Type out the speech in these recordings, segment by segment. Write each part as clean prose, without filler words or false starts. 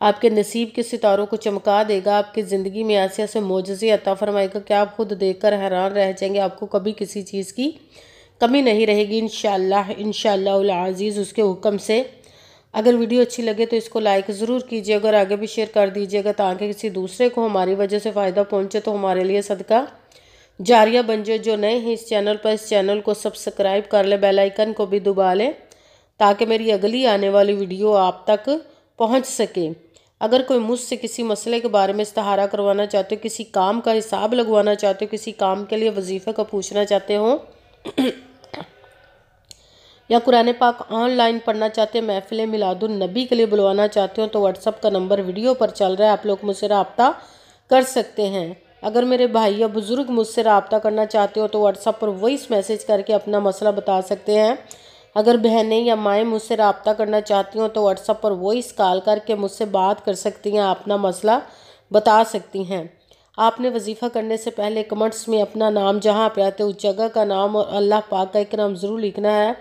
آپ کے نصیب کے ستاروں کو چمکا دے گا، آپ کی زندگی میں ایسے ایسے معجزے عطا فرمائے گا کہ آپ خود دیکھ کر حیران رہ جائیں گے، آپ کو کبھی کسی چیز کی کمی نہیں رہے گی انشاءاللہ العزیز اس کے حکم سے۔ اگر ویڈیو اچھی لگے تو اس کو لائک ضرور کیجیے، اگر آگے بھی شیئر کر دیجیے گا تاکہ کسی دوسرے کو ہماری وجہ سے فائدہ پہنچے تو ہمارے لیے صدقہ جاریہ بن جائے۔ جو نئے ہیں اس چینل پر، اس چینل کو سبسکرائب کر لیں، بیل آئیکن کو بھی دبا لیں تاکہ میری اگلی آنے والی ویڈیو آپ تک پہنچ سکے۔ اگر کوئی مجھ سے کسی مسئلے کے بارے میں استخارہ کروانا چاہتے ہو، کسی کام کا حساب لگوانا چاہتے ہو، کسی کام کے لیے وظیفے کا پوچھنا چاہتے ہو یا قرآن پاک آن لائن پڑھنا چاہتے ہیں، محفل میلاد النبی کے لیے بلوانا چاہتے ہو تو واٹس ایپ کا نمبر ویڈیو پر چل رہا ہے، آپ لوگ مجھ سے رابطہ کر سکتے ہیں۔ اگر میرے بھائی یا بزرگ مجھ سے رابطہ کرنا چاہتے ہو تو واٹس ایپ پر وائس میسیج کر کے اپنا مسئلہ بتا سکتے ہیں۔ اگر بہنیں یا مائیں مجھ سے رابطہ کرنا چاہتی ہوں تو واٹس ایپ پر وائس کال کر کے مجھ سے بات کر سکتی ہیں، اپنا مسئلہ بتا سکتی ہیں۔ آپ نے وظیفہ کرنے سے پہلے کمنٹس میں اپنا نام، جہاں پہ آتے اس جگہ کا نام اور اللہ پاک کا ایک نام ضرور لکھنا ہے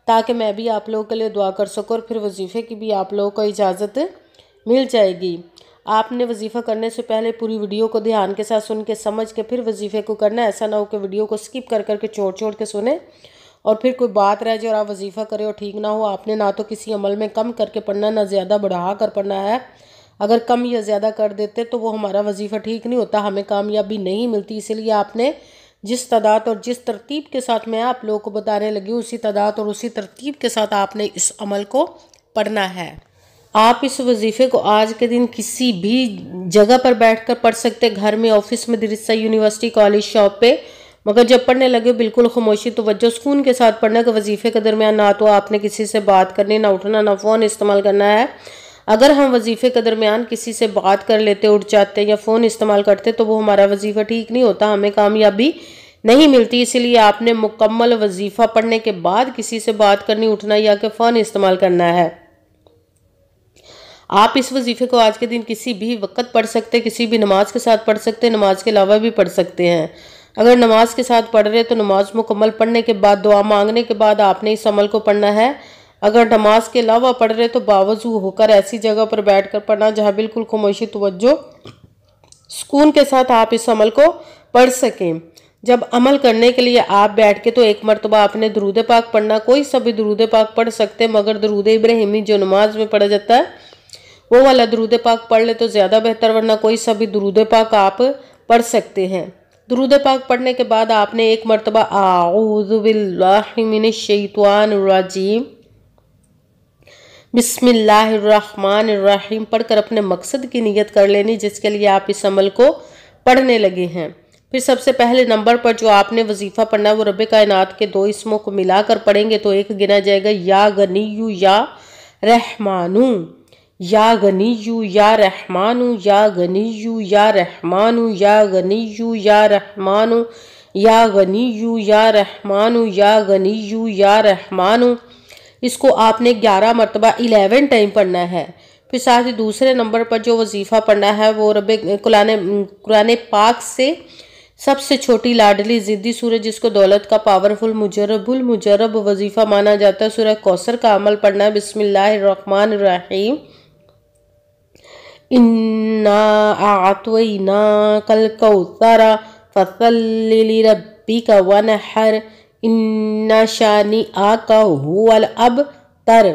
تاکہ میں بھی آپ لوگوں کے لیے دعا کر سکوں، اور پھر وظیفے کی بھی آپ لوگوں کو اجازت مل جائے گی۔ آپ نے وظیفہ کرنے سے پہلے پوری ویڈیو کو دھیان کے ساتھ سن کے سمجھ کے پھر وظیفے کو کرنا ہے، ایسا نہ ہو کہ ویڈیو کو سکپ کر کر کے چھوڑ کے سنیں اور پھر کوئی بات رہ جائے اور آپ وظیفہ کرے اور ٹھیک نہ ہو۔ آپ نے نہ تو کسی عمل میں کم کر کے پڑھنا، نہ زیادہ بڑھا کر پڑھنا ہے۔ اگر کم یا زیادہ کر دیتے تو وہ ہمارا وظیفہ ٹھیک نہیں ہوتا، ہمیں کامیابی نہیں ملتی۔ اسی لیے آپ نے جس تعداد اور جس ترتیب کے ساتھ میں آپ لوگوں کو بتانے لگی ہوں، اسی تعداد اور اسی ترتیب کے ساتھ آپ نے اس عمل کو پڑھنا ہے۔ آپ اس وظیفے کو آج کے دن کسی بھی جگہ پر بیٹھ کر پڑھ سکتے، گھر میں، آفس میں، مدرسہ، یونیورسٹی، کالج، شاپ پہ، مگر جب پڑھنے لگے بالکل خاموشی، توجہ، سکون کے ساتھ پڑھنا کہ وظیفے کے درمیان نہ تو آپ نے کسی سے بات کرنی، نہ اٹھنا، نہ فون استعمال کرنا ہے۔ اگر ہم وظیفے کے درمیان کسی سے بات کر لیتے، اٹھ جاتے یا فون استعمال کرتے تو وہ ہمارا وظیفہ ٹھیک نہیں ہوتا، ہمیں کامیابی نہیں ملتی۔ اسی لیے آپ نے مکمل وظیفہ پڑھنے کے بعد کسی سے بات کرنی، اٹھنا یا کہ فون استعمال کرنا ہے۔ آپ اس وظیفے کو آج کے دن کسی بھی وقت پڑھ سکتے، کسی بھی نماز کے ساتھ پڑھ سکتے، نماز کے علاوہ بھی پڑھ سکتے ہیں۔ اگر نماز کے ساتھ پڑھ رہے تو نماز مکمل پڑھنے کے بعد، دعا مانگنے کے بعد آپ نے اس عمل کو پڑھنا ہے۔ اگر نماز کے علاوہ پڑھ رہے تو باوضو ہو کر ایسی جگہ پر بیٹھ کر پڑھنا جہاں بالکل خاموشی، توجہ، سکون کے ساتھ آپ اس عمل کو پڑھ سکیں۔ جب عمل کرنے کے لیے آپ بیٹھ کے تو ایک مرتبہ آپ نے درود پاک پڑھنا، کوئی سا بھی درود پاک پڑھ سکتے، مگر درود ابراہیمی جو نماز میں پڑھا جاتا ہے وہ والا درود پاک پڑھ لے تو زیادہ بہتر، ورنہ کوئی سا بھی درود پاک آپ پڑھ سکتے ہیں۔ درود پاک پڑھنے کے بعد آپ نے ایک مرتبہ اعوذ باللہ من الشیطان الرجیم بسم اللہ الرحمن الرحیم پڑھ کر اپنے مقصد کی نیت کر لینی جس کے لیے آپ اس عمل کو پڑھنے لگے ہیں۔ پھر سب سے پہلے نمبر پر جو آپ نے وظیفہ پڑھنا ہے وہ رب کائنات کے 2 اسموں کو ملا کر پڑھیں گے تو ایک گنا جائے گا، یا غنیو یا رحمانو، یا غنیو یا رحمانو، یا غنیو یا رحمانو، یا غنیو یا رحمانو، یا غنیو یا رحمانو، یا غنیو یا رحمانو۔ اس کو آپ نے 11 مرتبہ 11 ٹائم پڑھنا ہے۔ پھر ساتھ ہی دوسرے نمبر پر جو وظیفہ پڑھنا ہے وہ قرآن پاک سے سب سے چھوٹی لاڈلی ضدی سورہ جس کو دولت کا پاورفل المجرب وظیفہ مانا جاتا ہے، سورہ کوثر کا عمل پڑھنا ہے۔ بسم اللہ الرحمن الرحیم اِنَّا أَعْطَيْنَاكَ الْكَوْثَرَ فَصَلِّ لِرَبِّكَ وَانْحَرْ إِنَّ شَانِئَكَ هُوَ الْأَبْتَرُ۔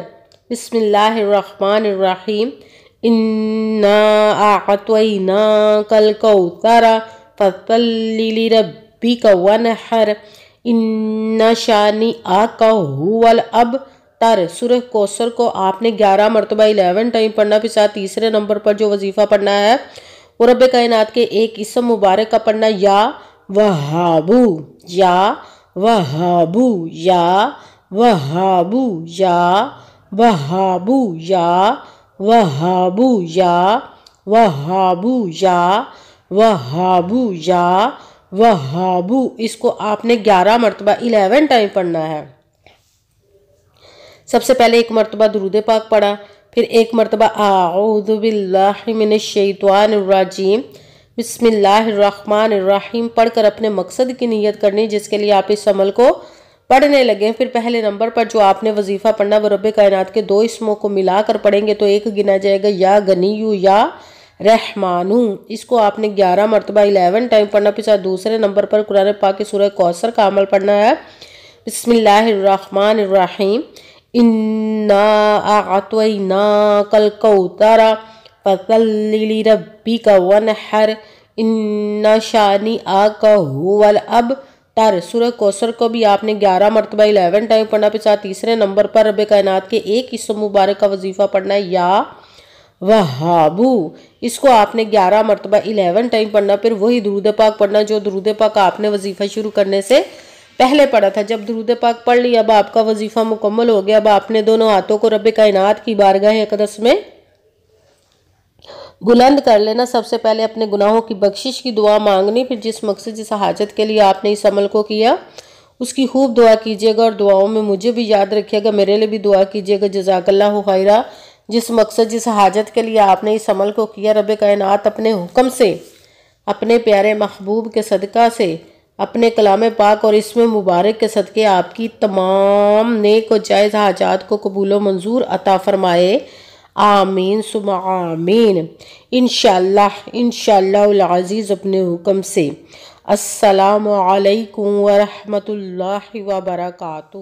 بسم اللہ الرحمن الرحیم اِنَّا أَعْطَيْنَاكَ الْكَوْثَرَ فَصَلِّ لِرَبِّكَ وَانْحَرْ إِنَّ شَانِئَكَ هُوَ الْأَبْتَرُ۔ سورہ کوثر کو آپ نے 11 مرتبہ 11 ٹائم پڑھنا۔ پھر ساتھ تیسرے نمبر پر جو وظیفہ پڑھنا ہے وہ رب کائنات کے ایک اسم مبارک کا پڑھنا، یا وہابو، یا وہابو، یا وہابو، یا وہابو، یا وہابو، یا وہابو، یا وہابو، یا وہابو۔ اس کو آپ نے 11 مرتبہ 11 ٹائم پڑھنا ہے۔ سب سے پہلے ایک مرتبہ درود پاک پڑھا، پھر ایک مرتبہ اعوذ باللہ من الشیطان الرجیم بسم اللہ الرحمن الرحیم پڑھ کر اپنے مقصد کی نیت کرنی جس کے لیے آپ اس عمل کو پڑھنے لگے پھر پہلے نمبر پر جو آپ نے وظیفہ پڑھنا وہ رب کائنات کے 2 اسموں کو ملا کر پڑھیں گے تو ایک گنا جائے گا یا غنیو یا رحمانو۔ اس کو آپ نے 11 مرتبہ 11 ٹائم پڑھنا۔ پھر دوسرے نمبر پر قرآن پاک کی سورہ کوثر کا عمل پڑھنا ہے۔ بسم اللہ الرحمن الرحیم انا اعطیناک الکوثر فصل لربک وانحر ان شانئک ھو الابتر۔ سورہ کوثر کو بھی آپ نے 11 مرتبہ 11 ٹائم پڑھنا۔ پھر تیسرے نمبر پر رب کائنات کے ایک اسم مبارک کا وظیفہ پڑھنا ہے یا وہابو۔ اس کو آپ نے 11 مرتبہ 11 ٹائم پڑھنا۔ پھر وہی درود پاک پڑھنا جو درود پاک آپ نے وظیفہ شروع کرنے سے پہلے پڑھا تھا۔ جب درود پاک پڑھ لی اب آپ کا وظیفہ مکمل ہو گیا۔ اب آپ نے دونوں ہاتھوں کو رب کائنات کی بارگاہ اقدس میں بلند کر لینا۔ سب سے پہلے اپنے گناہوں کی بخشش کی دعا مانگنی۔ پھر جس مقصد جس حاجت کے لیے آپ نے اس عمل کو کیا اس کی خوب دعا کیجیے گا اور دعاؤں میں مجھے بھی یاد رکھیے گا، میرے لیے بھی دعا کیجیے گا۔ جزاک اللہ خیرہ۔ جس مقصد جس حاجت کے لیے آپ نے اس عمل کو کیا رب کائنات اپنے حکم سے اپنے پیارے محبوب کے صدقہ سے اپنے کلام پاک اور اسم مبارک کے صدقے آپ کی تمام نیک و جائز حاجات کو قبول و منظور عطا فرمائے، آمین ثم آمین۔ انشاءاللہ العزیز اپنے حکم سے۔ السلام علیکم ورحمۃ اللہ وبرکاتہ۔